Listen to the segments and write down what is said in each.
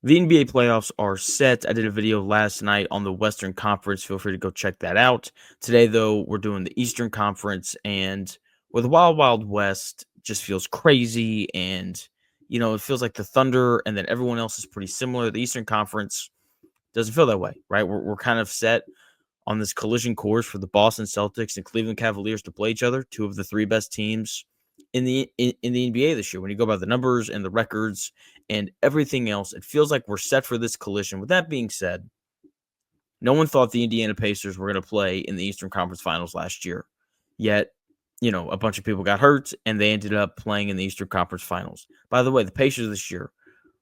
The NBA playoffs are set. I did a video last night on the Western Conference. Feel free to go check that out. Today, though, we're doing the Eastern Conference, and with Wild Wild West, just feels crazy, and it feels like the Thunder, and then everyone else is pretty similar. The Eastern Conference doesn't feel that way, right? We're kind of set on this collision course for the Boston Celtics and Cleveland Cavaliers to play each other, two of the three best teams in the NBA this year. When you go by the numbers and the records and everything else, it feels like we're set for this collision. With that being said, no one thought the Indiana Pacers were going to play in the Eastern Conference Finals last year. Yet, a bunch of people got hurt and they ended up playing in the Eastern Conference Finals. By the way, the Pacers this year,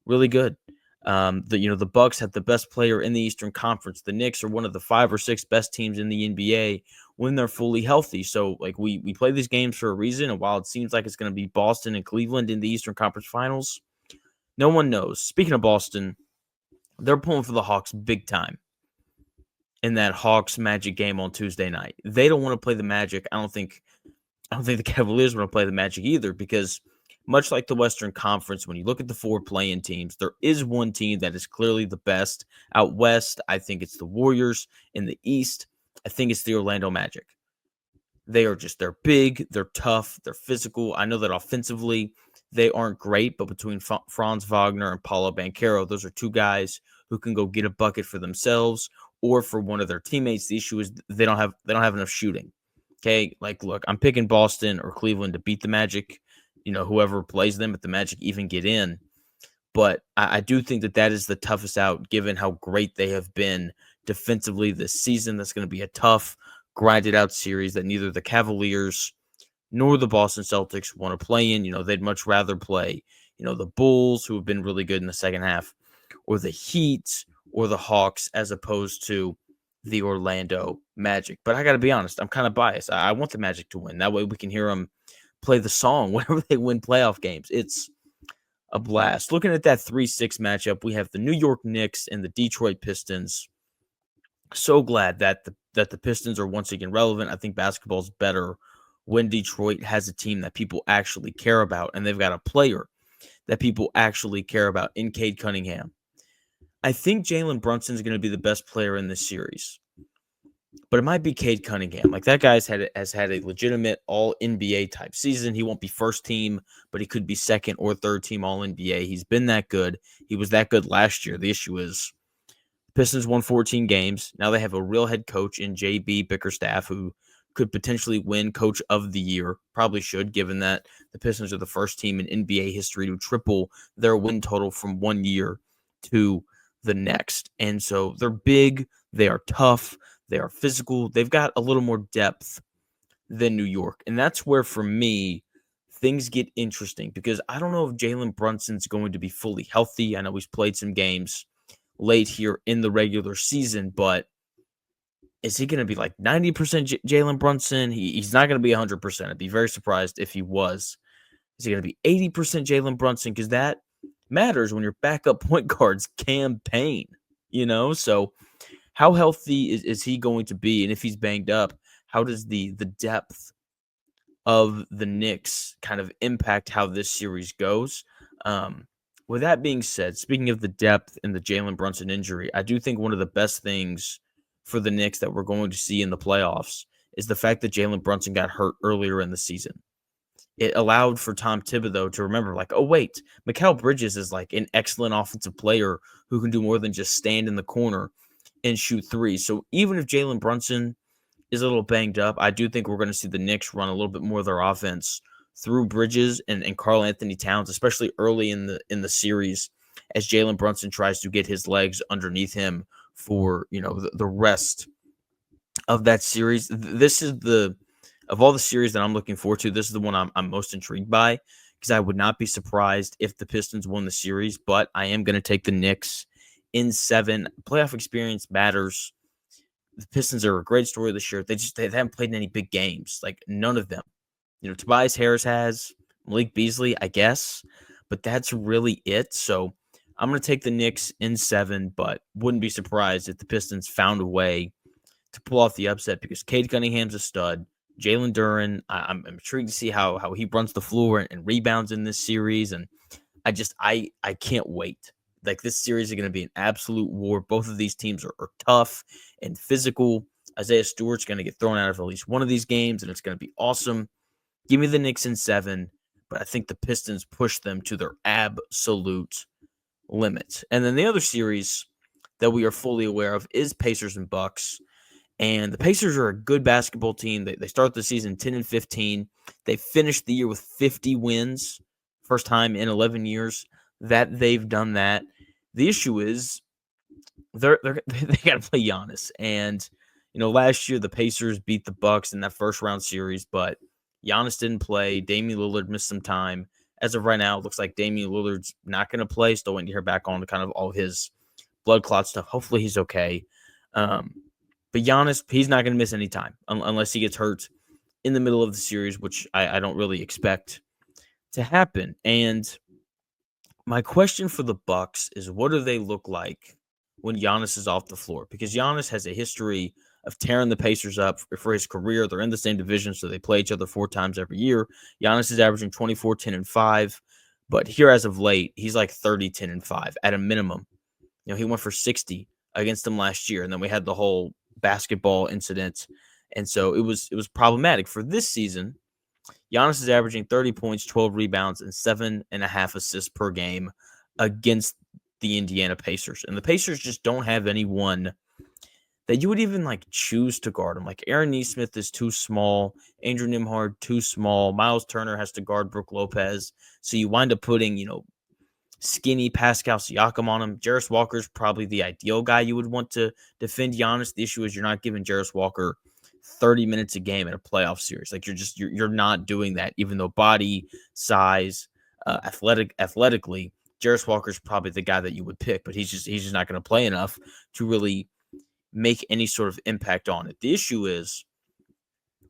really good. The Bucks had the best player in the Eastern Conference. The Knicks are one of the 5 or 6 best teams in the NBA when they're fully healthy. So, we play these games for a reason. And while it seems like it's going to be Boston and Cleveland in the Eastern Conference Finals, no one knows. Speaking of Boston, they're pulling for the Hawks big time in that Hawks Magic game on Tuesday night. They don't want to play the Magic. I don't think the Cavaliers want to play the Magic either, because much like the Western Conference, when you look at the 4 play-in teams, there is one team that is clearly the best. Out west, I think it's the Warriors. In the East, I think it's the Orlando Magic. They're big, they're tough, they're physical. I know that offensively, they aren't great, but between Franz Wagner and Paulo Banchero, those are 2 guys who can go get a bucket for themselves or for one of their teammates. The issue is they don't have enough shooting. Okay, look, I'm picking Boston or Cleveland to beat the Magic. Whoever plays them, if the Magic even get in. But I do think that is the toughest out, given how great they have been defensively this season. That's going to be a tough, grinded out series that neither the Cavaliers nor the Boston Celtics want to play in. They'd much rather play, the Bulls, who have been really good in the second half, or the Heat or the Hawks, as opposed to the Orlando Magic. But I got to be honest, I'm kind of biased. I want the Magic to win. That way we can hear them play the song whenever they win playoff games. It's a blast. Looking at that 3-6 matchup, we have the New York Knicks and the Detroit Pistons. So glad that the Pistons are once again relevant. I think basketball's better when Detroit has a team that people actually care about, and they've got a player that people actually care about in Cade Cunningham. I think Jalen Brunson is going to be the best player in this series, but it might be Cade Cunningham. That guy has had a legitimate All-NBA type season. He won't be first team, but he could be second or third team All-NBA. He's been that good. He was that good last year. The issue is Pistons won 14 games. Now they have a real head coach in J.B. Bickerstaff, who could potentially win Coach of the Year. Probably should, given that the Pistons are the first team in NBA history to triple their win total from one year to the next. And so they're big. They are tough. They are physical. They've got a little more depth than New York. And that's where, for me, things get interesting, because I don't know if Jalen Brunson's going to be fully healthy. I know he's played some games late here in the regular season, but is he going to be 90% Jalen Brunson? He's not going to be 100%. I'd be very surprised if he was. Is he going to be 80% Jalen Brunson? Because that matters when your backup point guard's campaign, So how healthy is he going to be? And if he's banged up, how does the depth of the Knicks kind of impact how this series goes? With that being said, speaking of the depth and the Jalen Brunson injury, I do think one of the best things for the Knicks that we're going to see in the playoffs is the fact that Jalen Brunson got hurt earlier in the season. It allowed for Tom Thibodeau to remember, oh, wait, Mikal Bridges is an excellent offensive player who can do more than just stand in the corner and shoot threes. So even if Jalen Brunson is a little banged up, I do think we're going to see the Knicks run a little bit more of their offense through Bridges and Karl Anthony Towns, especially early in the series, as Jalen Brunson tries to get his legs underneath him for the rest of that series. This is of all the series that I'm looking forward to, this is the one I'm most intrigued by, because I would not be surprised if the Pistons won the series, but I am going to take the Knicks in 7. Playoff experience matters. The Pistons are a great story this year. They haven't played in any big games, none of them. Tobias Harris has, Malik Beasley, I guess, but that's really it. So I'm going to take the Knicks in 7, but wouldn't be surprised if the Pistons found a way to pull off the upset, because Cade Cunningham's a stud. Jalen Duren, I'm intrigued to see how he runs the floor and rebounds in this series, and I can't wait. Like, this series is going to be an absolute war. Both of these teams are tough and physical. Isaiah Stewart's going to get thrown out of at least one of these games, and it's going to be awesome. Give me the Knicks in 7, but I think the Pistons push them to their absolute limit. And then the other series that we are fully aware of is Pacers and Bucks. And the Pacers are a good basketball team. They start the season 10-15. They finished the year with 50 wins, first time in 11 years that they've done that. The issue is they got to play Giannis. And last year the Pacers beat the Bucks in that first round series, but Giannis didn't play. Damian Lillard missed some time. As of right now, it looks like Damian Lillard's not going to play. Still waiting to hear back on kind of all his blood clot stuff. Hopefully he's okay. But Giannis, he's not going to miss any time unless he gets hurt in the middle of the series, which I don't really expect to happen. And my question for the Bucks is, what do they look like when Giannis is off the floor? Because Giannis has a history of tearing the Pacers up for his career. They're in the same division, so they play each other 4 times every year. Giannis is averaging 24, 10, and 5. But here as of late, he's like 30, 10, and 5 at a minimum. He went for 60 against them last year, and then we had the whole basketball incident. And so it was problematic. For this season, Giannis is averaging 30 points, 12 rebounds, and 7.5 assists per game against the Indiana Pacers. And the Pacers just don't have anyone that you would even choose to guard him. Like, Aaron Nesmith is too small, Andrew Nembhard too small, Miles Turner has to guard Brook Lopez. So you wind up putting, skinny Pascal Siakam on him. Jarris Walker's probably the ideal guy you would want to defend Giannis. The issue is you're not giving Jarris Walker 30 minutes a game in a playoff series. Like, you're not doing that, even though body, size, athletically, Jarris Walker's probably the guy that you would pick, but he's just not going to play enough to really make any sort of impact on it. The issue is,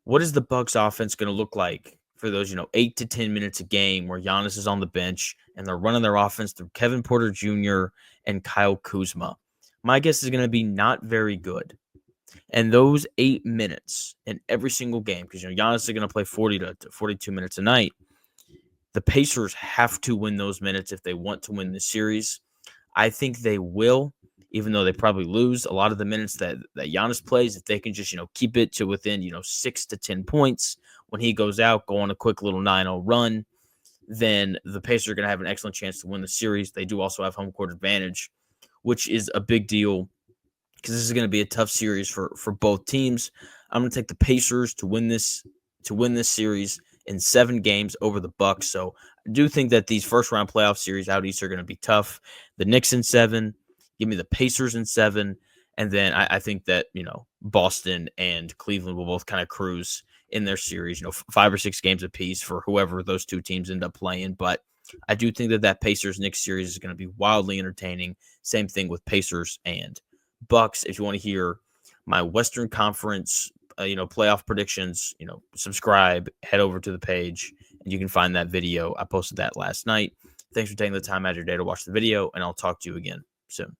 what is the Bucks offense going to look like for those, 8 to 10 minutes a game where Giannis is on the bench and they're running their offense through Kevin Porter Jr. and Kyle Kuzma? My guess is going to be not very good. And those 8 minutes in every single game, because Giannis is going to play 40 to 42 minutes a night, the Pacers have to win those minutes if they want to win the series. I think they will, even though they probably lose a lot of the minutes that Giannis plays. If they can just keep it to within 6 to 10 points when he goes out, go on a quick little 9-0 run, then the Pacers are going to have an excellent chance to win the series. They do also have home court advantage, which is a big deal, because this is going to be a tough series for both teams. I'm going to take the Pacers to win this series in 7 games over the Bucks. So I do think that these first round playoff series out east are going to be tough. The Knicks in 7, give me the Pacers in 7, and then I think that Boston and Cleveland will both kind of cruise in their series. 5 or 6 games apiece for whoever those two teams end up playing. But I do think that Pacers-Knicks series is going to be wildly entertaining. Same thing with Pacers and Bucks. If you want to hear my Western Conference playoff predictions, subscribe, head over to the page, and you can find that video. I posted that last night. Thanks for taking the time out of your day to watch the video, and I'll talk to you again soon.